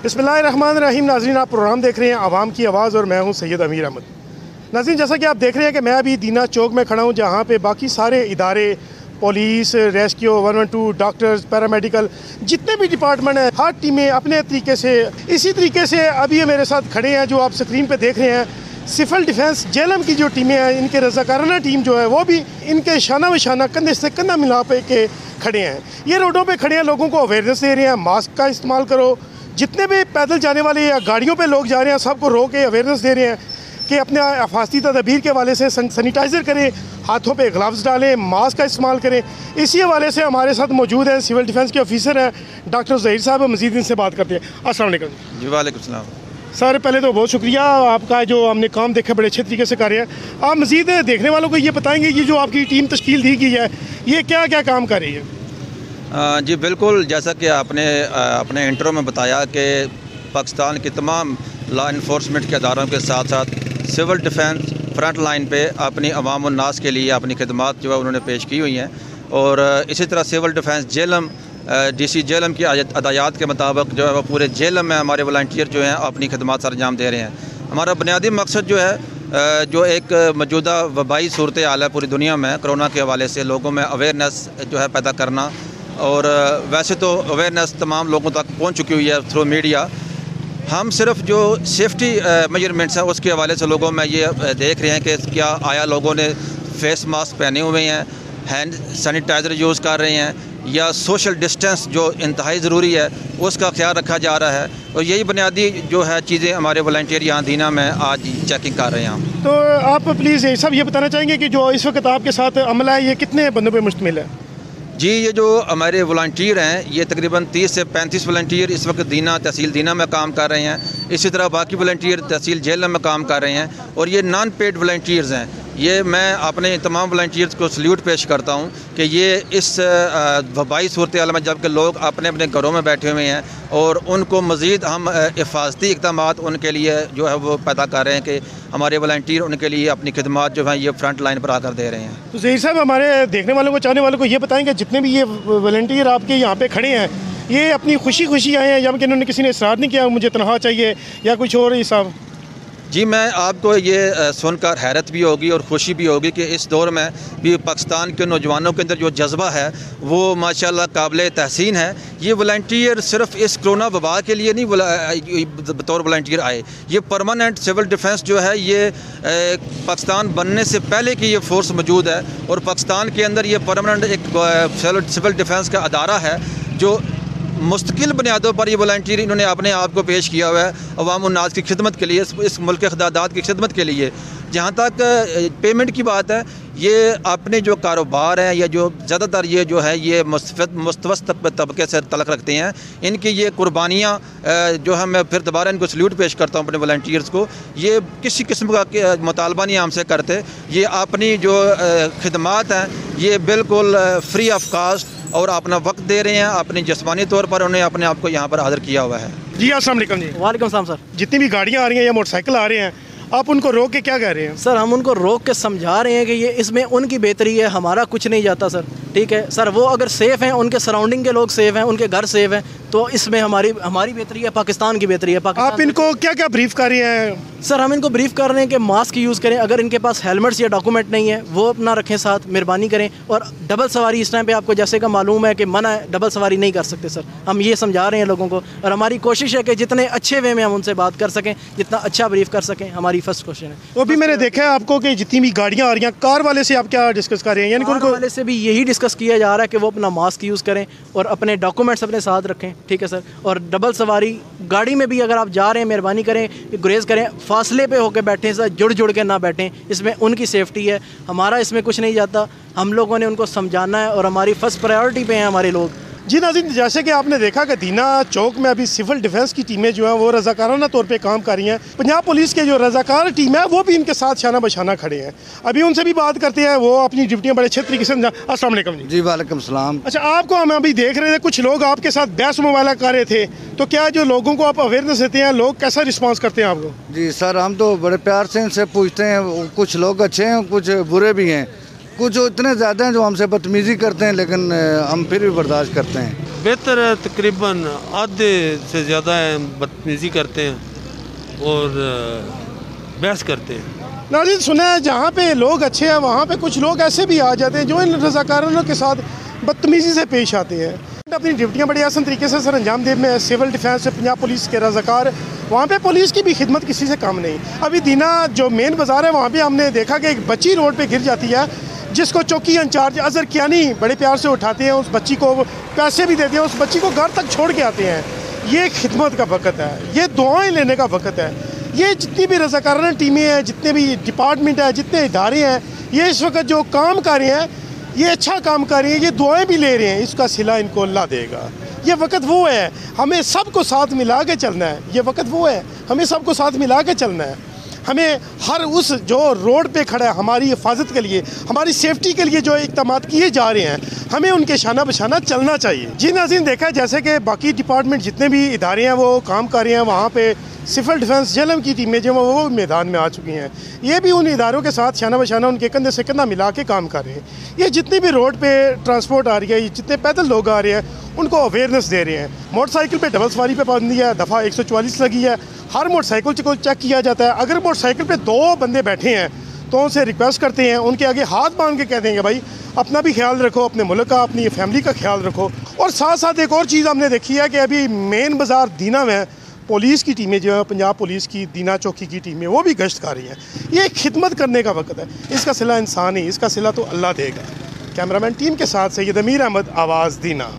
बिस्मिल्लाहिर्रहमानिर्रहीम। नाज़रीन, आप प्रोग्राम देख रहे हैं आवाम की आवाज़ और मैं हूं सैयद अमीर अहमद। नाज़रीन, जैसा कि आप देख रहे हैं कि मैं अभी दीना चौक में खड़ा हूं, जहां पे बाकी सारे इदारे, पुलिस, रेस्क्यू, 112, डॉक्टर्स, पैरामेडिकल, जितने भी डिपार्टमेंट हैं, हर टीमें अपने तरीके से, इसी तरीके से अभी ये मेरे साथ खड़े हैं जो आप स्क्रीन पर देख रहे हैं। सिविल डिफेंस जेलम की जो टीमें हैं, इनके रज़ाकाराना टीम जो है वो भी इनके शाना व शाना, कंधे से कंधा मिला पे के खड़े हैं। ये रोडों पे खड़े हैं, लोगों को अवेयरनेस दे रहे हैं, मास्क का इस्तेमाल करो। जितने भी पैदल जाने वाले या गाड़ियों पे लोग जा रहे हैं, सबको रोक के अवेयरनेस दे रहे हैं कि अपने हिफाजती तदबीर के हवाले से सैनिटाइज़र करें, हाथों पे ग्लव्स डालें, मास्क का इस्तेमाल करें। इसी हवाले से हमारे साथ मौजूद हैं सिविल डिफेंस के ऑफिसर हैं डॉक्टर ज़हीर साहब। मज़ीद इनसे बात करते हैं। अस्सलाम वालेकुम। जी वालेकुम सलाम। सर, पहले तो बहुत शुक्रिया आपका, जो हमने काम देखा बड़े अच्छे तरीके से कर रहे हैं। आप मज़ीद देखने वालों को ये बताएंगे ये जो आपकी टीम तश्कील दी गई है, ये क्या क्या काम कर रही है? जी बिल्कुल, जैसा कि आपने अपने इंट्रो में बताया कि पाकिस्तान के तमाम लॉ इन्फोर्समेंट के अदारों के साथ साथ सिविल डिफेंस फ्रंट लाइन पे अपनी अवाम उन्नास के लिए अपनी खिदमात जो है उन्होंने पेश की हुई हैं। और इसी तरह civil defence Jhelum DC Jhelum की हदायत के मुताबिक जो है वो पूरे जेलम में हमारे वॉलंटियर जो हैं अपनी खिदमात सर अंजाम दे रहे हैं। हमारा बुनियादी मकसद जो है जो एक मौजूदा वबाई सूरत हाल है पूरी दुनिया में, कोरोना के हवाले से लोगों में अवेयरनेस जो है पैदा करना। और वैसे तो अवेयरनेस तमाम लोगों तक पहुंच चुकी हुई है थ्रू मीडिया। हम सिर्फ जो सेफ्टी मेजरमेंट्स हैं उसके हवाले से लोगों में ये देख रहे हैं कि क्या आया लोगों ने फेस मास्क पहने हुए हैं, हैंड सैनिटाइज़र यूज़ कर रहे हैं, या सोशल डिस्टेंस जो इंतहाई ज़रूरी है उसका ख्याल रखा जा रहा है। और यही बुनियादी जो है चीज़ें हमारे वॉलंटियर यहाँ दीना में आज चेकिंग कर रहे हैं। तो आप प्लीज़ ये सब ये बताना चाहेंगे कि जो इस वक्त आपके साथ अमला है ये कितने बंदों पर मुश्तमिल है? जी, ये जो हमारे वॉलंटियर हैं ये तकरीबन 30 से 35 वॉलंटियर इस वक्त दीना तहसील दीना में काम कर रहे हैं। इसी तरह बाकी वॉलंटियर तहसील जेलम में काम कर रहे हैं और ये नॉन पेड वॉलंटियर्स हैं। ये मैं अपने तमाम वॉलंटियर्स को सल्यूट पेश करता हूँ कि ये इस वबाई सूरत हाल में जबकि लोग अपने अपने घरों में बैठे हुए हैं और उनको मज़ीद हम हिफाजती इक़दामात उनके लिए जो है वो पैदा कर रहे हैं कि हमारे वॉलंटियर उनके लिए अपनी खिदमात जो है ये फ्रंट लाइन पर आकर दे रहे हैं। तो ज़हीर साहब, हमारे देखने वालों को, चाहने वालों को ये बताएंगे जितने भी ये वॉलंटियर आपके यहाँ पे खड़े हैं, ये अपनी खुशी आए हैं या कि इन्होंने किसी ने इसरार नहीं किया मुझे तनख्वाह चाहिए या कुछ और हिसाब? जी, मैं आपको ये सुनकर हैरत भी होगी और ख़ुशी भी होगी कि इस दौर में भी पाकिस्तान के नौजवानों के अंदर जो जज्बा है वो माशाल्लाह काबिल तहसीन है। ये वॉलंटियर सिर्फ इस कोरोना वबा के लिए नहीं बतौर वॉलंटियर आए, ये परमानेंट सिविल डिफेंस जो है ये पाकिस्तान बनने से पहले की ये फोर्स मौजूद है और पाकिस्तान के अंदर ये परमानेंट एक सिविल डिफेंस का अदारा है जो मुस्तकिल बुनियादों पर ये वॉलंटियर इन्होंने अपने आप को पेश किया हुआ है अवाम उन्नास की खिदमत के लिए, इस मुल्क के खदादात की खिदमत के लिए। जहाँ तक पेमेंट की बात है, ये अपने जो कारोबार हैं या जो ज़्यादातर ये जो है ये मुस्तवस्त तबके से तल्लुक़ रखते हैं, इनकी ये कुर्बानियाँ जो है मैं फिर दोबारा इनको सल्यूट पेश करता हूँ अपने वॉलंटियर्स को। ये किसी किस्म का मुतालबा नहीं हमसे करते, ये अपनी जो खिदमात हैं ये बिल्कुल फ्री ऑफ कास्ट और अपना वक्त दे रहे हैं, अपनी जिस्मानी तौर पर उन्हें अपने आप को यहाँ पर हाज़िर किया हुआ है। जी, अस्सलाम वालेकुम। जी वालेकुम सलाम सर। जितनी भी गाड़ियाँ आ रही हैं या मोटरसाइकिल आ रहे हैं, आप उनको रोक के क्या कह रहे हैं? सर, हम उनको रोक के समझा रहे हैं कि ये इसमें उनकी बेहतरी है, हमारा कुछ नहीं जाता सर। ठीक है सर, वो अगर सेफ़ हैं, उनके सराउंडिंग के लोग सेफ़ हैं, उनके घर सेफ़ हैं, तो इसमें हमारी बेहतरी है, पाकिस्तान की बेहतरी है। आप इनको क्या क्या ब्रीफ कर रहे हैं? सर, हम इनको ब्रीफ कर रहे हैं कि मास्क यूज़ करें, अगर इनके पास हेलमेट्स या डॉक्यूमेंट नहीं है वो अपना रखें साथ, मेहरबानी करें। और डबल सवारी इस टाइम पे आपको जैसे का मालूम है कि मना है, डबल सवारी नहीं कर सकते सर। हम ये समझा रहे हैं लोगों को और हमारी कोशिश है कि जितने अच्छे वे में हम उनसे बात कर सकें, जितना अच्छा ब्रीफ कर सकें, हमारी फर्स्ट क्वेश्चन है। वो भी मैंने देखा है आपको कि जितनी भी गाड़ियाँ आ रही हैं, कार वाले से आप क्या डिस्कस कर रहे हैं? यानी कार वाले से भी यही डिस्कस किया जा रहा है कि वो अपना मास्क यूज़ करें और अपने डॉक्यूमेंट्स अपने साथ रखें। ठीक है सर। और डबल सवारी गाड़ी में भी अगर आप जा रहे हैं, मेहरबानी करें, गुरेज करें, फासले पे होकर बैठें सर, जुड़ के ना बैठें, इसमें उनकी सेफ्टी है, हमारा इसमें कुछ नहीं जाता। हम लोगों ने उनको समझाना है और हमारी फर्स्ट प्रायोरिटी पे हैं हमारे लोग। जी नाज़रीन, जैसे कि आपने देखा कि दीना चौक में अभी सिविल डिफेंस की टीमें जो हैं वो रज़ाकाराना तौर पे काम कर रही हैं। पंजाब पुलिस के जो रज़ाकार टीम है वो भी इनके साथ शाना बशाना खड़े हैं। अभी उनसे भी बात करते हैं, वो अपनी ड्यूटियाँ बड़े अच्छे तरीके से अस्सलाम वालेकुम। जी वालेकुम सलाम। अच्छा, आपको हम अभी देख रहे थे कुछ लोग आपके साथ बहस मुबाला कर रहे थे, तो क्या जो लोगों को आप अवेयरनेस देते हैं, लोग कैसा रिस्पॉन्स करते हैं आपको? जी सर, हम तो बड़े प्यार से इनसे पूछते हैं, कुछ लोग अच्छे हैं, कुछ बुरे भी हैं, कुछ इतने ज़्यादा हैं जो हमसे बदतमीज़ी करते हैं, लेकिन हम फिर भी बर्दाश्त करते हैं। बेहतर है, तकरीबन आधे से ज़्यादा बदतमीज़ी करते हैं और बहस करते हैं। नाज़रीन सुना है, जहाँ पे लोग अच्छे हैं वहाँ पे कुछ लोग ऐसे भी आ जाते हैं जो इन रज़ाकारों के साथ बदतमीज़ी से पेश आते हैं। अपनी ड्यूटियाँ बड़ी आसान तरीके से सर अंजाम दे में सिविल डिफेंस से पंजाब पुलिस के रज़ाकार, वहाँ पे पुलिस की भी खिदमत किसी से कम नहीं। अभी दीना जो मेन बाज़ार है वहाँ पे हमने देखा कि एक बच्ची रोड पे गिर जाती है, जिसको चौकी इंचार्ज अजहर कियानी बड़े प्यार से उठाते हैं, उस बच्ची को पैसे भी देते हैं, उस बच्ची को घर तक छोड़ के आते हैं। ये खिदमत का वक़्त है, ये दुआएं लेने का वक़्त है। ये जितनी भी रज़ाकाराना टीमें हैं, जितने भी डिपार्टमेंट हैं, जितने इदारे हैं, ये इस वक्त जो काम कर रहे हैं, ये अच्छा काम कर रहे हैं, ये दुआएं भी ले रहे हैं, इसका सिला इनको अल्लाह देगा। ये वक़्त वो है, हमें सबको साथ मिला के चलना है। ये वक़्त वो है, हमें सबको साथ मिला के चलना है। हमें हर उस जो रोड पे खड़ा है हमारी हिफाजत के लिए, हमारी सेफ्टी के लिए जो इक़दामात किए जा रहे हैं, हमें उनके शाना बशाना चलना चाहिए। जी नाज़रीन, देखा है जैसे कि बाकी डिपार्टमेंट जितने भी इदारे हैं वो काम कर रहे हैं, वहाँ पे सिविल डिफेंस जेलम की टीमें जो वो मैदान में आ चुकी हैं। ये भी उन इदारों के साथ शाना बशाना उनके कंधे से कंधा मिला के काम कर रहे हैं। ये जितनी भी रोड पे ट्रांसपोर्ट आ रही है, जितने पैदल लोग आ रहे हैं, उनको अवेयरनेस दे रहे हैं। मोटरसाइकिल पे डबल सवारी पे पाबंदी है, दफ़ा 144 लगी है। हर मोटरसाइकिल को चेक किया जाता है। अगर मोटरसाइकिल पे 2 बंदे बैठे हैं तो उनसे रिक्वेस्ट करते हैं, उनके आगे हाथ बांध के कह देंगे भाई अपना भी ख्याल रखो, अपने मुल्क का, अपनी फैमिली का ख्याल रखो। और साथ साथ एक और चीज़ हमने देखी है कि अभी मेन बाज़ार दीना में पुलिस की टीमें जो है, पंजाब पुलिस की दीना चौकी की टीमें, वो भी गश्त कर रही हैं। ये खिदमत करने का वक्त है, इसका सिला इंसान ही, इसका सिला तो अल्लाह देगा। कैमरामैन टीम के साथ सैयद अमीर अहमद, आवाज़ दीना।